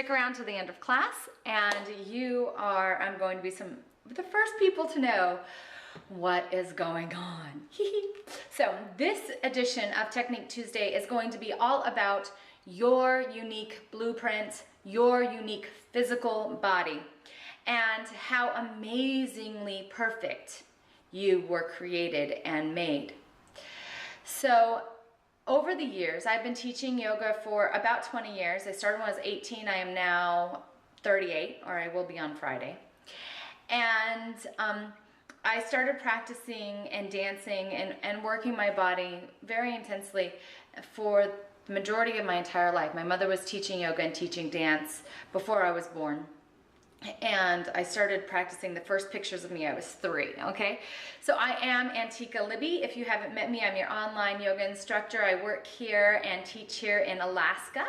stick around to the end of class, and I'm going to be some of the first people to know what is going on. So this edition of Technique Tuesday is going to be all about your unique blueprint, your unique physical body, and how amazingly perfect you were created and made. So over the years, I've been teaching yoga for about 20 years. I started when I was 18. I am now 38, or I will be on Friday. And I started practicing and dancing and working my body very intensely for the majority of my entire life. My mother was teaching yoga and teaching dance before I was born. And I started practicing, the first pictures of me, I was 3, okay? So I am Antiqua Libbey. If you haven't met me, I'm your online yoga instructor. I work here and teach here in Alaska.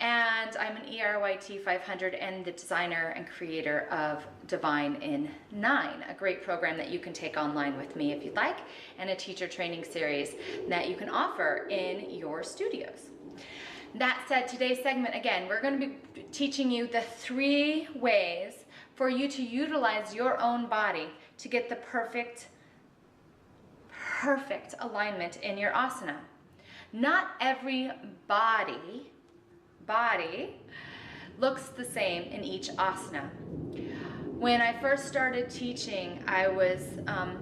And I'm an E-RYT 500 and the designer and creator of Divine in 9, a great program that you can take online with me if you'd like, and a teacher training series that you can offer in your studios. That said, today's segment, again, we're going to be teaching you the 3 ways for you to utilize your own body to get the perfect alignment in your asana. Not every body looks the same in each asana. When I first started teaching, I was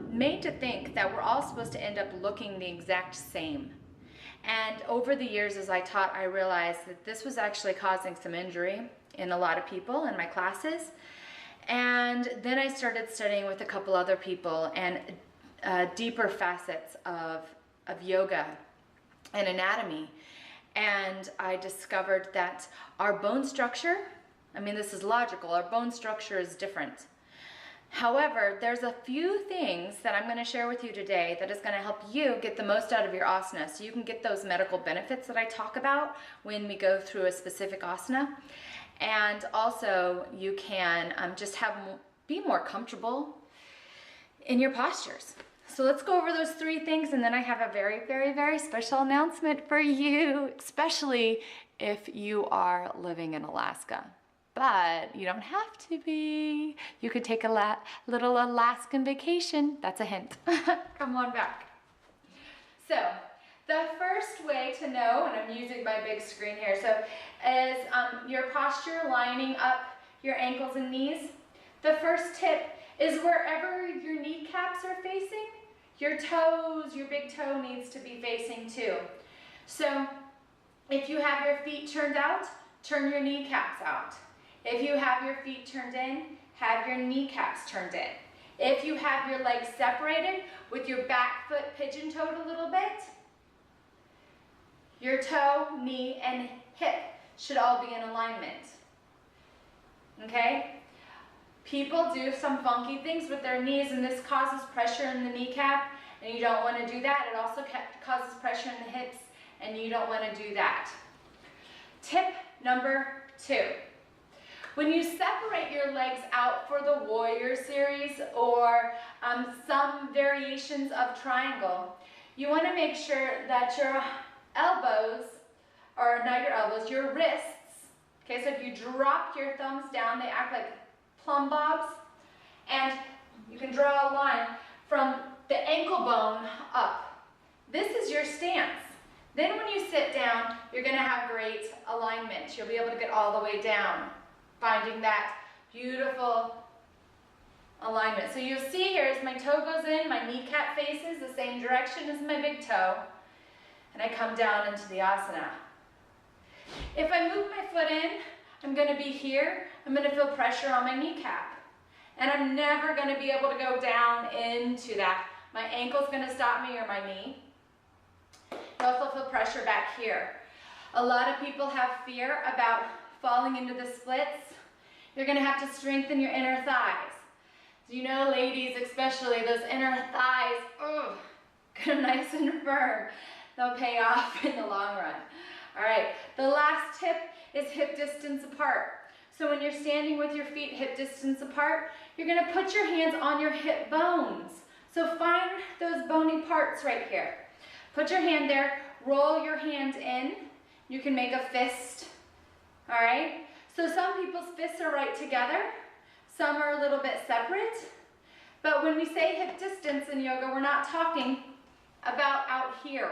made to think that we're all supposed to end up looking the exact same. And over the years as I taught, I realized that this was actually causing some injury in a lot of people in my classes. And then I started studying with a couple other people and deeper facets of yoga and anatomy. And I discovered that our bone structure, I mean, this is logical, our bone structure is different. However, there's a few things that I'm going to share with you today that is going to help you get the most out of your asana, so you can get those medical benefits that I talk about when we go through a specific asana. And also you can just be more comfortable in your postures. So let's go over those 3 things, and then I have a very, very, very special announcement for you, especially if you are living in Alaska. But you don't have to be. You could take a little Alaskan vacation. That's a hint. Come on back. So the first way to know, and I'm using my big screen here, so is your posture, lining up your ankles and knees. The first tip is wherever your kneecaps are facing, your toes, your big toe needs to be facing too. So if you have your feet turned out, turn your kneecaps out. If you have your feet turned in, have your kneecaps turned in. If you have your legs separated with your back foot pigeon-toed a little bit, your toe, knee, and hip should all be in alignment. Okay? People do some funky things with their knees, and this causes pressure in the kneecap, and you don't want to do that. It also causes pressure in the hips, and you don't want to do that. Tip number 2. When you separate your legs out for the warrior series or some variations of triangle, you want to make sure that your elbows, or not your elbows, your wrists, okay, so if you drop your thumbs down, they act like plumb bobs, and you can draw a line from the ankle bone up. This is your stance. Then when you sit down, you're going to have great alignment. You'll be able to get all the way down, finding that beautiful alignment. So you'll see here as my toe goes in, my kneecap faces the same direction as my big toe, and I come down into the asana. If I move my foot in, I'm going to be here. I'm going to feel pressure on my kneecap, and I'm never going to be able to go down into that. My ankle's going to stop me, or my knee. You also feel pressure back here. A lot of people have fear about falling into the splits. You're going to have to strengthen your inner thighs. So you know, ladies especially, those inner thighs, get them nice and firm. They'll pay off in the long run. All right, the last tip is hip distance apart. So when you're standing with your feet hip distance apart, you're going to put your hands on your hip bones. So find those bony parts right here. Put your hand there, roll your hand in. You can make a fist, all right? So some people's fists are right together, some are a little bit separate, but when we say hip distance in yoga, we're not talking about out here.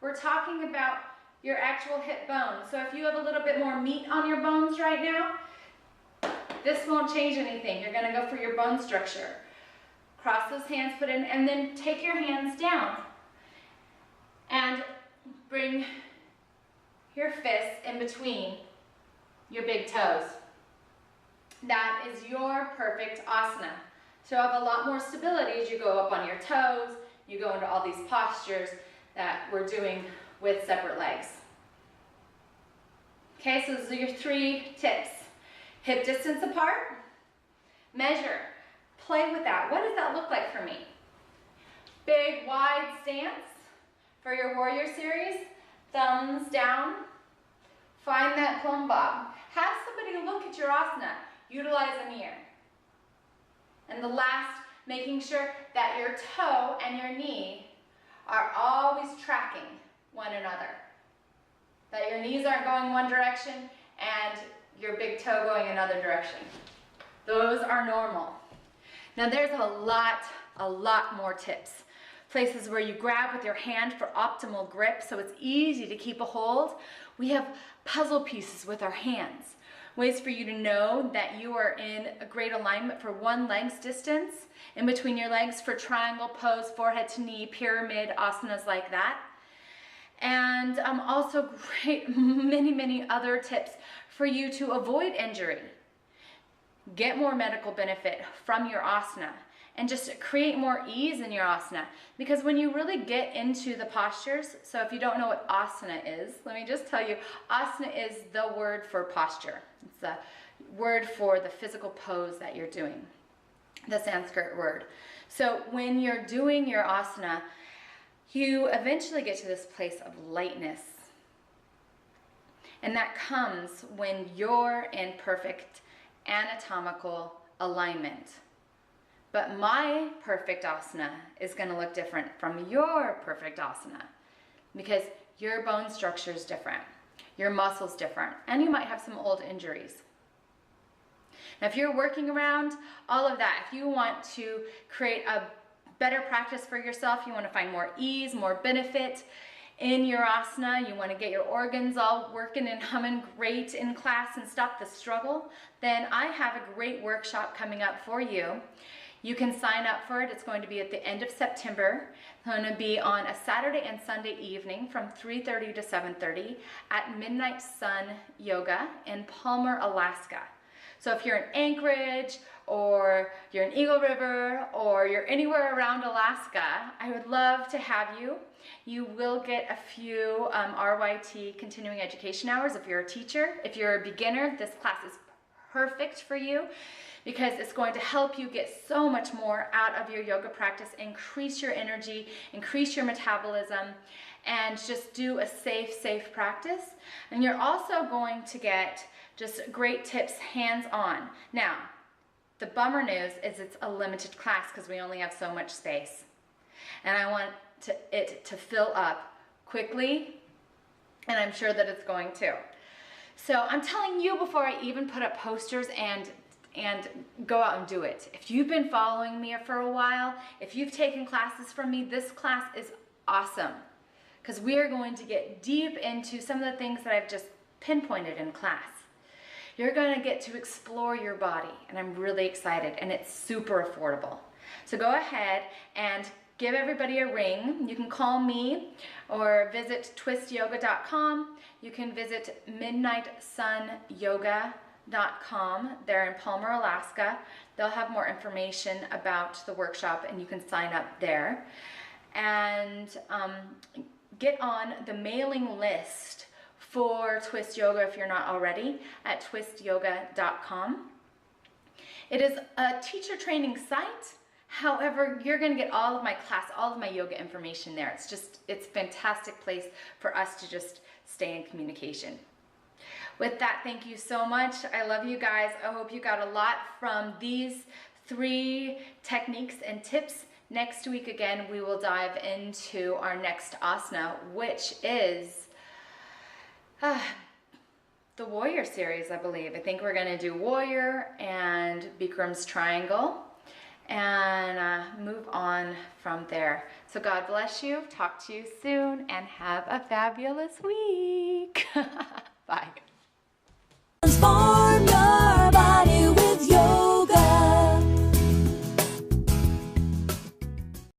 We're talking about your actual hip bones. So if you have a little bit more meat on your bones right now, this won't change anything. You're gonna go for your bone structure. Cross those hands, put in, and then take your hands down. And bring your fists in between your big toes. That is your perfect asana. So you have a lot more stability as you go up on your toes, you go into all these postures that we're doing with separate legs. Okay, so those are your 3 tips. Hip distance apart, measure, play with that. What does that look like for me? Big, wide stance for your warrior series, thumbs down. Find that plumb bob. Have somebody look at your asana. Utilize a mirror. And the last, making sure that your toe and your knee are always tracking one another. That your knees aren't going one direction and your big toe going another direction. Those are normal. Now there's a lot more tips. Places where you grab with your hand for optimal grip so it's easy to keep a hold. We have puzzle pieces with our hands. Ways for you to know that you are in a great alignment for one leg's distance, in between your legs for triangle pose, forehead to knee, pyramid, asanas like that. And also great, many other tips for you to avoid injury. Get more medical benefit from your asana and just create more ease in your asana. Because when you really get into the postures, so if you don't know what asana is, let me just tell you, asana is the word for posture. It's the word for the physical pose that you're doing, the Sanskrit word. So when you're doing your asana, you eventually get to this place of lightness. And that comes when you're in perfect anatomical alignment. But my perfect asana is going to look different from your perfect asana because your bone structure is different, your muscle's different, and you might have some old injuries. Now, if you're working around all of that, if you want to create a better practice for yourself, you want to find more ease, more benefit in your asana, you want to get your organs all working and humming great in class and stop the struggle, then I have a great workshop coming up for you. You can sign up for it. It's going to be at the end of September. It's going to be on a Saturday and Sunday evening from 3:30 to 7:30 at Midnight Sun Yoga in Palmer, Alaska. So if you're in Anchorage or you're in Eagle River or you're anywhere around Alaska, I would love to have you. You will get a few RYT continuing education hours if you're a teacher. If you're a beginner, this class is perfect for you, because it's going to help you get so much more out of your yoga practice, increase your energy, increase your metabolism, and just do a safe practice. And you're also going to get just great tips hands-on. Now, the bummer news is it's a limited class because we only have so much space. And I want it to fill up quickly, and I'm sure that it's going to. So I'm telling you before I even put up posters and go out and do it. If you've been following me for a while, if you've taken classes from me, this class is awesome because we are going to get deep into some of the things that I've just pinpointed in class. You're going to get to explore your body, and I'm really excited, and it's super affordable. So go ahead and give everybody a ring. You can call me or visit twistyoga.com. You can visit midnightsunyoga.com. They're in Palmer, Alaska. They'll have more information about the workshop and you can sign up there. And get on the mailing list for Twist Yoga if you're not already at twistyoga.com. It is a teacher training site. However, you're going to get all of my class, all of my yoga information there. It's a fantastic place for us to just stay in communication. With that, thank you so much. I love you guys. I hope you got a lot from these 3 techniques and tips. Next week, again, we will dive into our next asana, which is the warrior series, I believe. I think we're going to do warrior and Bikram's triangle and move on from there. So God bless you. Talk to you soon and have a fabulous week. Bye.